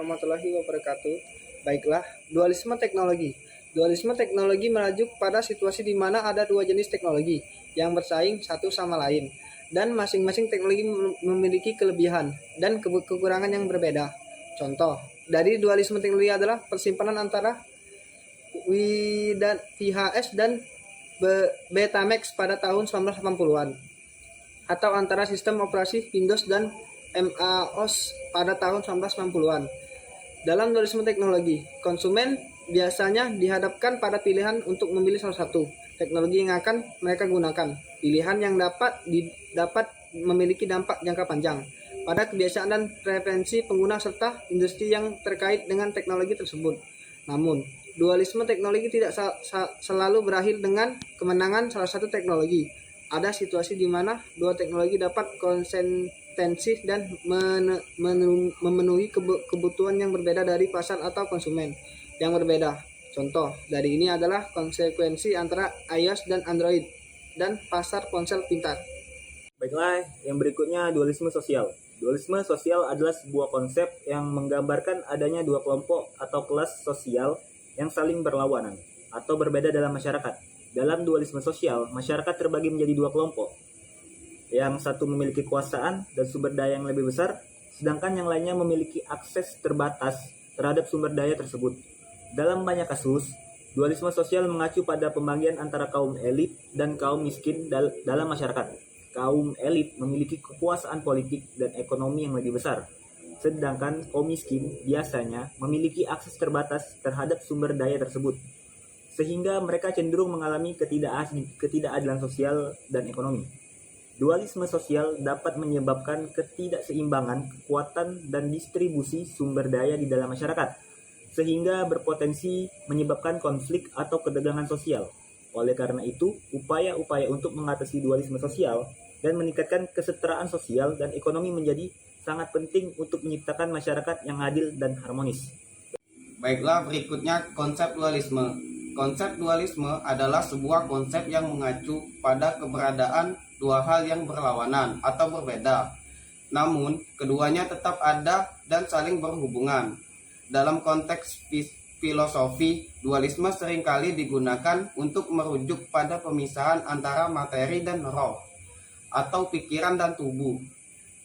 warahmatullahi wabarakatuh. Baiklah, dualisme teknologi. Dualisme teknologi merujuk pada situasi di mana ada dua jenis teknologi yang bersaing satu sama lain, dan masing-masing teknologi memiliki kelebihan dan kekurangan yang berbeda. Contoh dari dualisme teknologi adalah persimpanan antara VHS dan Betamax pada tahun 1980-an, atau antara sistem operasi Windows dan MAOS pada tahun 1990-an. Dalam dualisme teknologi, konsumen biasanya dihadapkan pada pilihan untuk memilih salah satu teknologi yang akan mereka gunakan. Pilihan yang dapat memiliki dampak jangka panjang pada kebiasaan dan preferensi pengguna serta industri yang terkait dengan teknologi tersebut. Namun, dualisme teknologi tidak selalu berakhir dengan kemenangan salah satu teknologi. Ada situasi di mana dua teknologi dapat konsistensi dan memenuhi kebutuhan yang berbeda dari pasar atau konsumen yang berbeda. Contoh dari ini adalah konsekuensi antara iOS dan Android dan pasar ponsel pintar. Baiklah, yang berikutnya dualisme sosial. Dualisme sosial adalah sebuah konsep yang menggambarkan adanya dua kelompok atau kelas sosial yang saling berlawanan atau berbeda dalam masyarakat. Dalam dualisme sosial, masyarakat terbagi menjadi dua kelompok. Yang satu memiliki kekuasaan dan sumber daya yang lebih besar, sedangkan yang lainnya memiliki akses terbatas terhadap sumber daya tersebut. Dalam banyak kasus, dualisme sosial mengacu pada pembagian antara kaum elit dan kaum miskin dalam masyarakat. Kaum elit memiliki kekuasaan politik dan ekonomi yang lebih besar, sedangkan kaum miskin biasanya memiliki akses terbatas terhadap sumber daya tersebut, sehingga mereka cenderung mengalami ketidakadilan sosial dan ekonomi. Dualisme sosial dapat menyebabkan ketidakseimbangan kekuatan dan distribusi sumber daya di dalam masyarakat, sehingga berpotensi menyebabkan konflik atau ketegangan sosial. Oleh karena itu, upaya-upaya untuk mengatasi dualisme sosial dan meningkatkan kesetaraan sosial dan ekonomi menjadi sangat penting untuk menciptakan masyarakat yang adil dan harmonis. Baiklah, berikutnya konsep dualisme. Konsep dualisme adalah sebuah konsep yang mengacu pada keberadaan dua hal yang berlawanan atau berbeda. Namun, keduanya tetap ada dan saling berhubungan. Dalam konteks filosofi, dualisme seringkali digunakan untuk merujuk pada pemisahan antara materi dan roh, atau pikiran dan tubuh.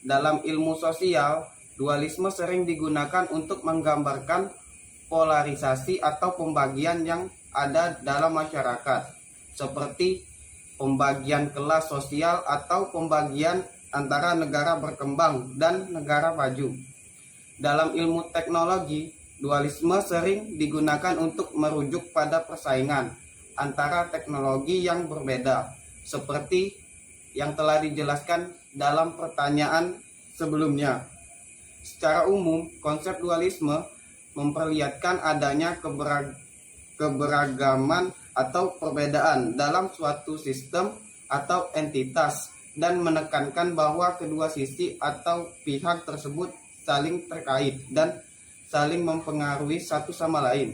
Dalam ilmu sosial, dualisme sering digunakan untuk menggambarkan polarisasi atau pembagian yang ada dalam masyarakat, seperti pembagian kelas sosial atau pembagian antara negara berkembang dan negara maju. Dalam ilmu teknologi, dualisme sering digunakan untuk merujuk pada persaingan antara teknologi yang berbeda, seperti yang telah dijelaskan dalam pertanyaan sebelumnya. Secara umum, konsep dualisme memperlihatkan adanya keberagaman atau perbedaan dalam suatu sistem atau entitas dan menekankan bahwa kedua sisi atau pihak tersebut saling terkait dan saling mempengaruhi satu sama lain.